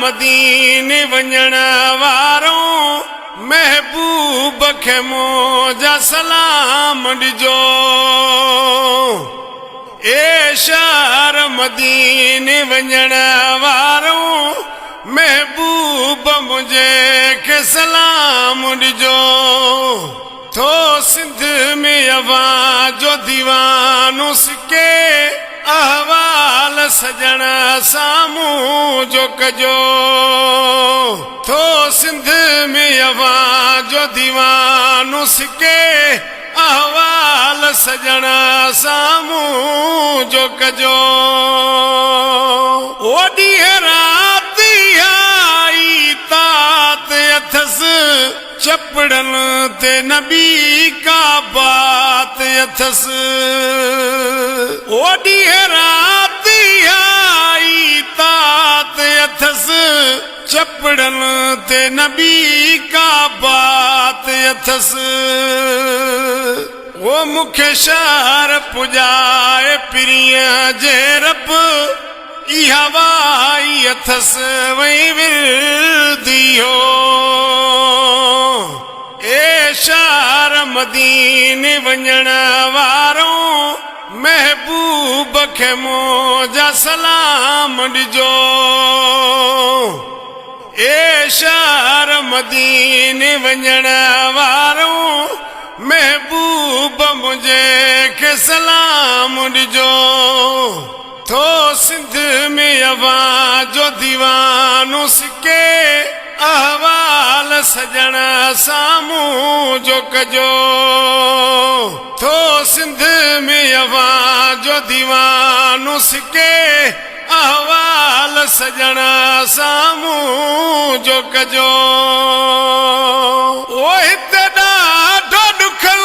मदीने वञण वारो महबूब खे मुंहिंजा सलाम ॾिजो। ए शहर मदीने वञण वारो महबूब मुझे के सलाम ॾिजो। थो सिंध में आवाज़ो दीवानो सिके अहवाल सजण साम्हूं जो कजो। थो सिंध में आवाज़ो दीवानो सिके अहवाल सजण साम्हूं जो कजो। ओ ॾींहुं राति आई तात अथस चपड़न ते नबी का बात अथस। ओ ॾींहुं राति आई तात अथस चपड़न ते नबी का बात अथस। वो मुखे शहर पुजाए पिरिया जे रब इहा वाई अथस वही विरदियो। ए शहर मदीने वञण वारो महबूब खे मुंहिंजा सलाम ॾिजो। ए शहर मदीने वञण वारो महबूब मुझे के सलाम ॾिजो। थो सिंध में आवाज़ो दीवानो सिके अहवाल सजण साम्हूं जो कजो। थो सिंध में आवाज़ो दीवानो सिके अहवाल सजण साम्हूं जो कजो। ओ हिते ॾाढो ॾुखन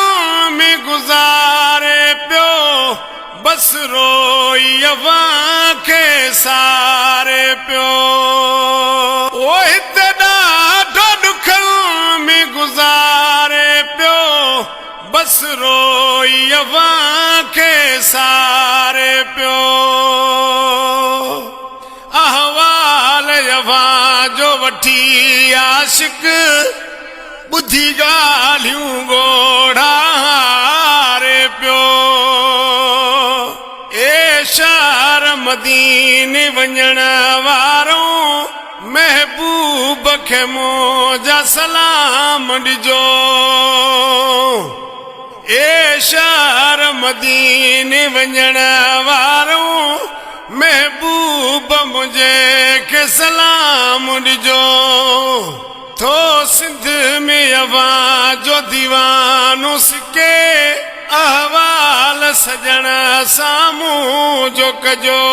में गुज़ारे पियो बस रोई अवां खे सारे पियो। ओ हिते ॾाढो ॾुखन में गुज़ारे पियो बस रोई अवां खे सारे पियो। अहवाल अवां जो वठी आशिक ॿुधी ॻाल्हियूं ॻोढ़ा हारे पियो। ए शहर मदीने वञण वारो महबूब खे मुंहिंजा सलाम ॾिजो। ए शहर मदीने वञण वारो महबूब मुझे के सलाम ॾिजो। थो सिंध में आवाज़ो दीवानो सिके अहवाल सजण साम्हूं जो कजो।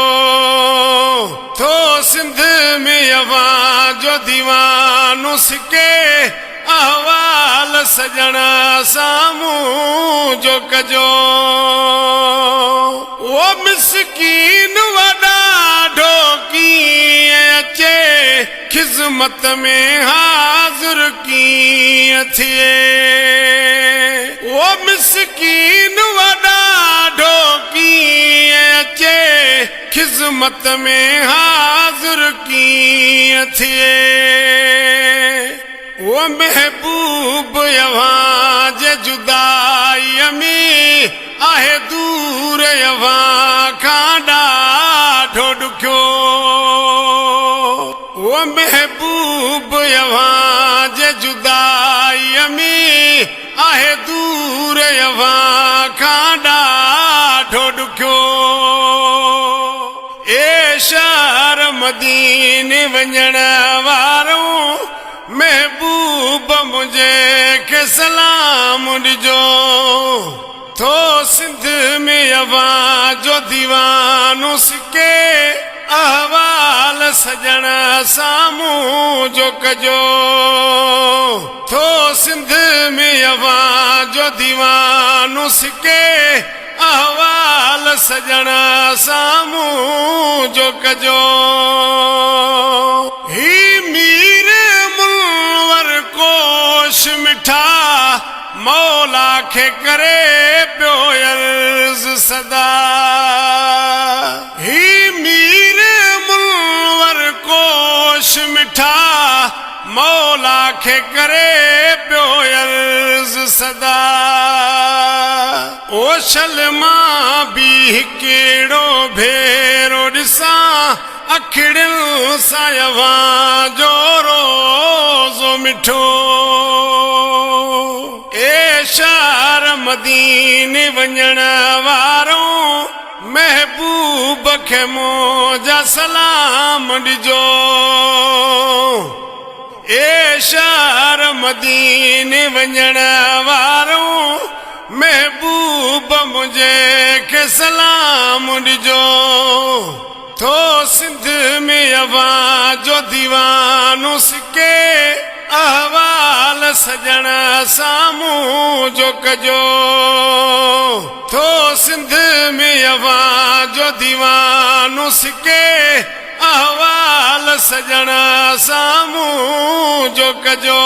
थो सिंध में आवाज़ो दीवानो सिके अहवाल सजण साम्हूं जो कजो। वो मिसकीन वॾा ढोकीअं अचे खिज़मत में हाज़िर कीअं थिए। वो मिसकीन वॾा ढोकीअं अचे खिज़मत में हाज़िर कीअं थिए। वो महबूब अवां जे जुदाईअ में आहे दूर अवां खां ॾाढो ॾुखियो। वो महबूब अवां जे जुदाईअ में आहे दूर अवां खां ॾाढो ॾुखियो। ए शहर मदीने वञण वारो महबूब मुझे के सलाम ॾिजो। थो सिंध में आवाज़ो दीवानो सिके अहवाल सजण साम्हूं जो कजो। थो सिंध में आवाज़ो दीवानो सिके अहवाल सजण साम्हूं जो कजो। ही मीर मुनवर कोश मिठा मौला खे करे पियो अर्ज़ सदा। ही मीर मुनवर कोश मिठा मिठा मौला खे करे पियो अर्ज़ सदा ओ शलमा बि कहिड़ो भेरो ॾिसां अखिड़ियुनि सां यवां जो रोज़ो मिठो ए शहर मदीने वञण वारो महबूब खे मुंहिंजा सलाम ॾिजो ए शहर मदीने वञण वारो महबूब मुंहिंजे खे सलाम ॾिजो थो सिंध में अवां जो दीवानो सिके अहवाल सजण साम्हूं जो कजो थो सिंध में अवां जो दीवानो सिके अहवाल सजण साम्हूं जो कजो।